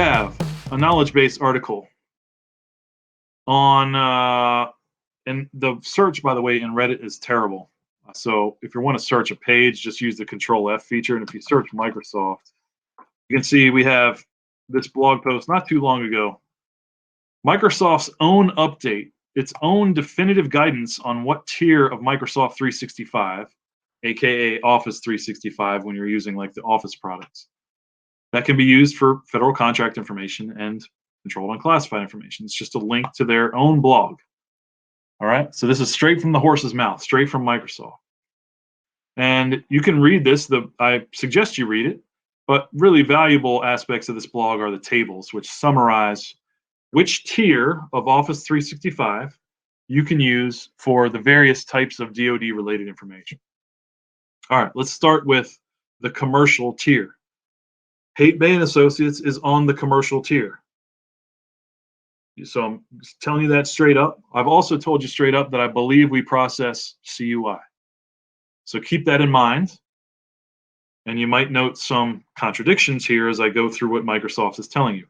have a knowledge base article on, and the search, by the way, in Reddit is terrible. So if you want to search a page, just use the Control F feature. And if you search Microsoft, you can see we have this blog post not too long ago. Microsoft's own update, its own definitive guidance on what tier of Microsoft 365, aka Office 365 when you're using like the Office products, that can be used for federal contract information and controlled unclassified information. It's just a link to their own blog. All right, so this is straight from the horse's mouth, straight from Microsoft. And you can read this. I suggest you read it, but really valuable aspects of this blog are the tables, which summarize which tier of Office 365 you can use for the various types of DoD-related information. All right, let's start with the commercial tier. Haight Bay & Associates is on the commercial tier. So I'm telling you that straight up. I've also told you straight up that I believe we process CUI. So keep that in mind. And you might note some contradictions here as I go through what Microsoft is telling you.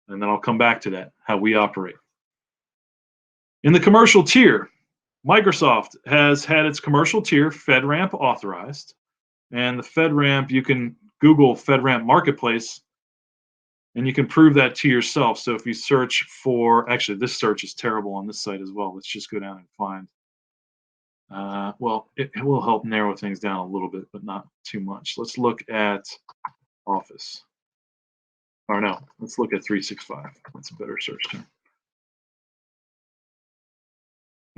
And then I'll come back to that, how we operate. In the commercial tier, Microsoft has had its commercial tier FedRAMP authorized. And the FedRAMP, you can Google FedRAMP Marketplace, and you can prove that to yourself. So if you search for, actually, this search is terrible on this site as well. Let's just go down and find. Well, it will help narrow things down a little bit, but not too much. Let's look at Office. Or no, let's look at 365. That's a better search term.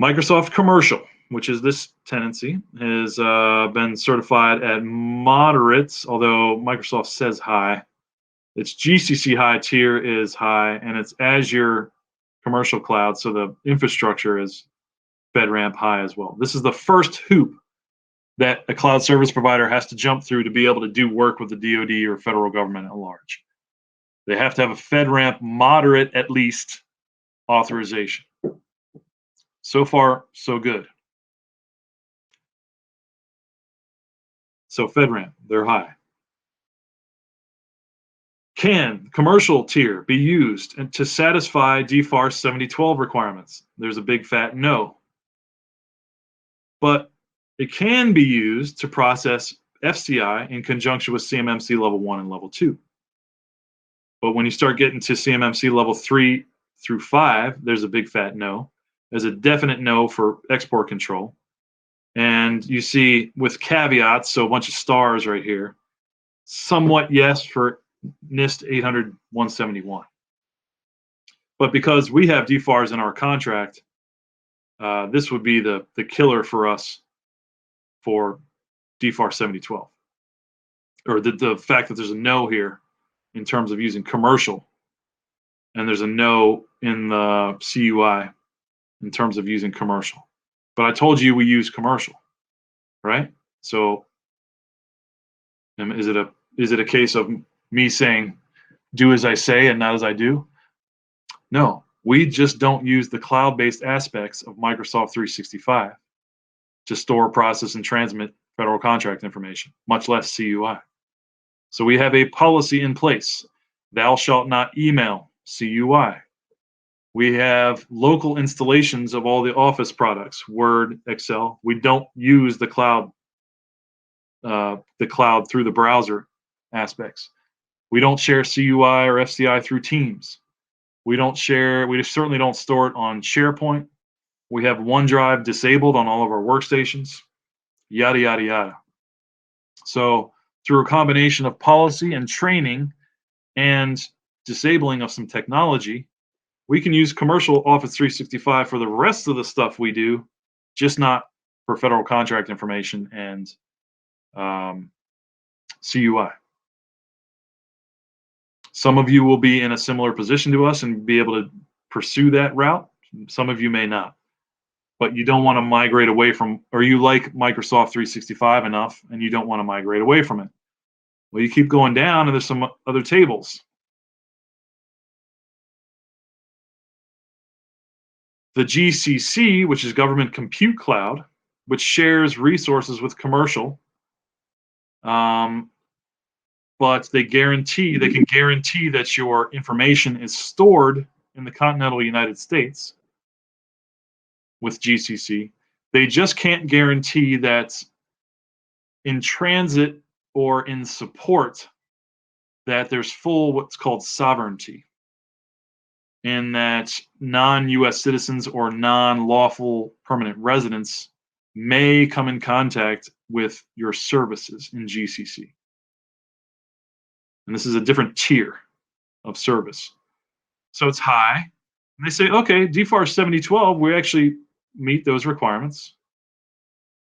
Microsoft Commercial, which is this tenancy, has been certified at moderate, although Microsoft says high. Its GCC high tier is high, and it's Azure Commercial Cloud, so the infrastructure is FedRAMP high as well. This is the first hoop that a cloud service provider has to jump through to be able to do work with the DoD or federal government at large. They have to have a FedRAMP moderate, at least, authorization. So far, so good. So FedRAMP, they're high. Can commercial tier be used to satisfy DFARS 7012 requirements? There's a big fat no. But it can be used to process FCI in conjunction with CMMC level 1 and level 2. But when you start getting to CMMC level 3 through 5, there's a big fat no. There's a definite no for export control. And you see with caveats, so a bunch of stars right here, somewhat yes for NIST 800-171. But because we have DFARS in our contract, this would be the killer for us for DFARS 7012. Or the fact that there's a no here in terms of using commercial, and there's a no in the CUI in terms of using commercial. But I told you we use commercial, right? So is it a case of me saying do as I say and not as I do? No, we just don't use the cloud-based aspects of Microsoft 365 to store, process, and transmit federal contract information, much less CUI. So we have a policy in place. Thou shalt not email CUI. We have local installations of all the Office products, Word, Excel. We don't use the cloud through the browser aspects. We don't share CUI or FCI through Teams. We certainly don't store it on SharePoint. We have OneDrive disabled on all of our workstations, yada, yada, yada. So through a combination of policy and training and disabling of some technology, we can use commercial Office 365 for the rest of the stuff we do, just not for federal contract information and CUI. Some of you will be in a similar position to us and be able to pursue that route. Some of you may not. But you don't want to migrate away from, or you like Microsoft 365 enough and you don't want to migrate away from it. Well, you keep going down and there's some other tables. The GCC, which is Government Compute Cloud, which shares resources with commercial, but they can guarantee that your information is stored in the continental United States with GCC. They just can't guarantee that in transit or in support that there's full what's called sovereignty, and that non-US citizens or non-lawful permanent residents may come in contact with your services in GCC. And this is a different tier of service. So it's high. And they say, okay, DFARS 7012, we actually meet those requirements.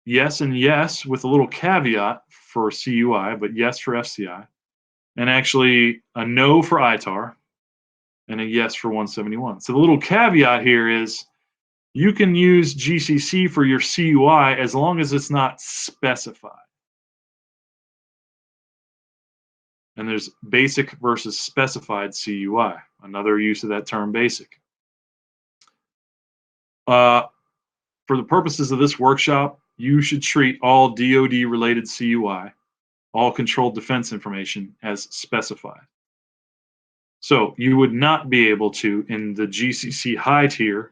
Yes and yes, with a little caveat for CUI, but yes for FCI. And actually a no for ITAR and a yes for 171. So the little caveat here is you can use GCC for your CUI as long as it's not specified. And there's basic versus specified CUI, another use of that term basic. For the purposes of this workshop, you should treat all DoD related CUI, all controlled defense information, as specified. So you would not be able to, in the GCC high tier,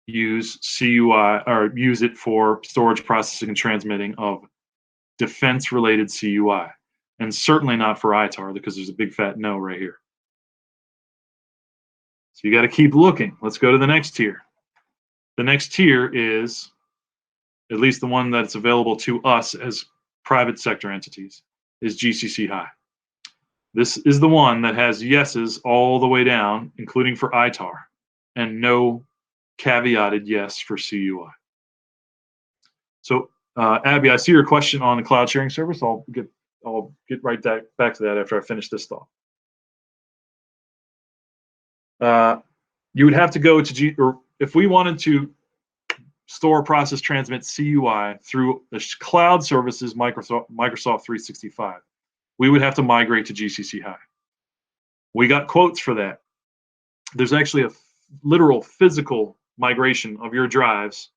use CUI or use it for storage, processing, and transmitting of defense related CUI. And certainly not for ITAR, because there's a big fat no right here. So you got to keep looking. Let's go to the next tier. The next tier is, at least the one that's available to us as private sector entities, is GCC High. This is the one that has yeses all the way down, including for ITAR, and no caveated yes for CUI. So, Abby, I see your question on the cloud sharing service. I'll get right back to that after I finish this thought. You would have to go to or if we wanted to store, process, transmit CUI through the cloud services Microsoft 365, we would have to migrate to GCC High. We got quotes for that. There's actually a literal physical migration of your drives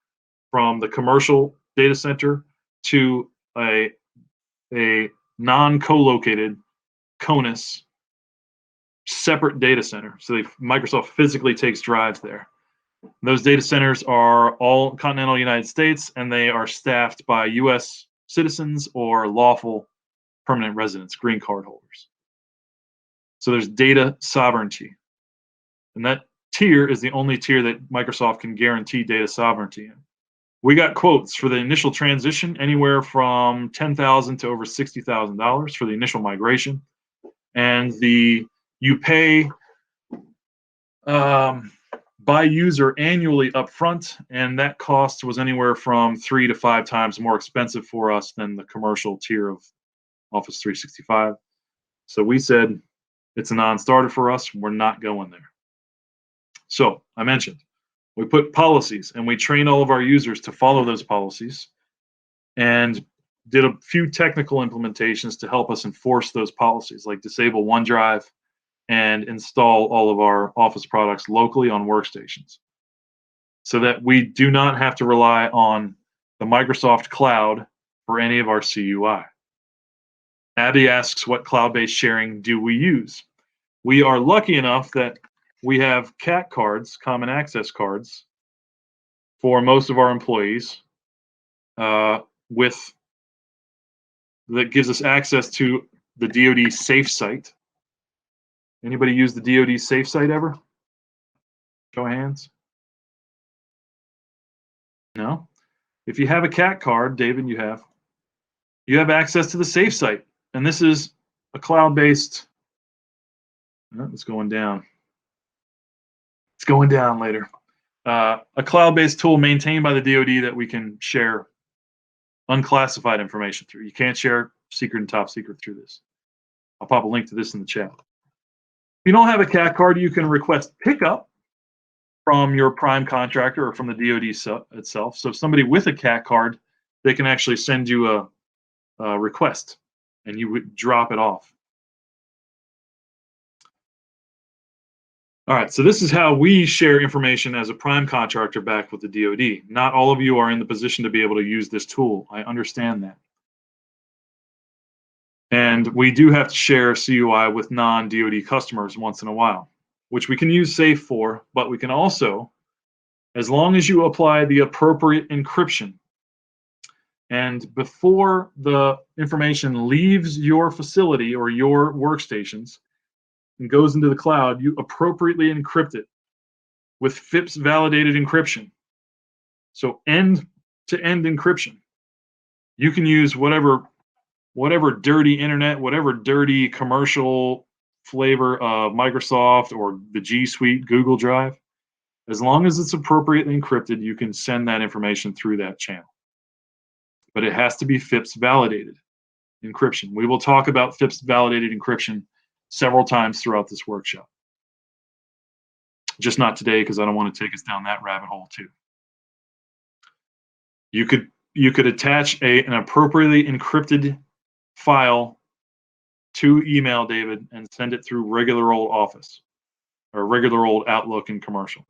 from the commercial data center to a non-co-located CONUS separate data center. So Microsoft physically takes drives there. Those data centers are all continental United States, and they are staffed by US citizens or lawful permanent residents, green card holders. So there's data sovereignty. And that tier is the only tier that Microsoft can guarantee data sovereignty in. We got quotes for the initial transition, anywhere from $10,000 to over $60,000 for the initial migration. And you pay by user annually upfront, and that cost was anywhere from 3 to 5 times more expensive for us than the commercial tier of Office 365. So we said it's a non-starter for us. We're not going there. So I mentioned we put policies, and we train all of our users to follow those policies, and did a few technical implementations to help us enforce those policies, like disable OneDrive and install all of our Office products locally on workstations, so that we do not have to rely on the Microsoft cloud for any of our CUI. Abby asks, what cloud-based sharing do we use? We are lucky enough that we have CAT cards, common access cards, for most of our employees, that gives us access to the DoD Safe Site. Anybody use the DoD Safe Site ever? Show of hands. No? If you have a CAT card, David, you have access to the Safe Site. And this is a cloud-based, it's going down. It's going down later. A cloud-based tool maintained by the DoD that we can share unclassified information through. You can't share secret and top secret through this. I'll pop a link to this in the chat. If you don't have a CAT card, you can request pickup from your prime contractor or from the DoD itself. So if somebody with a CAT card, they can actually send you a request, and you would drop it off. All right, so this is how we share information as a prime contractor back with the DoD. Not all of you are in the position to be able to use this tool. I understand that. And we do have to share CUI with non-DoD customers once in a while, which we can use SAFE for, but we can also, as long as you apply the appropriate encryption, and before the information leaves your facility or your workstations and goes into the cloud, you appropriately encrypt it with FIPS validated encryption. So end-to-end encryption. You can use whatever dirty internet, whatever dirty commercial flavor of Microsoft or the G Suite, Google Drive. As long as it's appropriately encrypted, you can send that information through that channel. But it has to be FIPS validated encryption. We will talk about FIPS validated encryption several times throughout this workshop. Just not today, because I don't want to take us down that rabbit hole too. You could attach an appropriately encrypted file to email, David, and send it through regular old Office or regular old Outlook and commercial.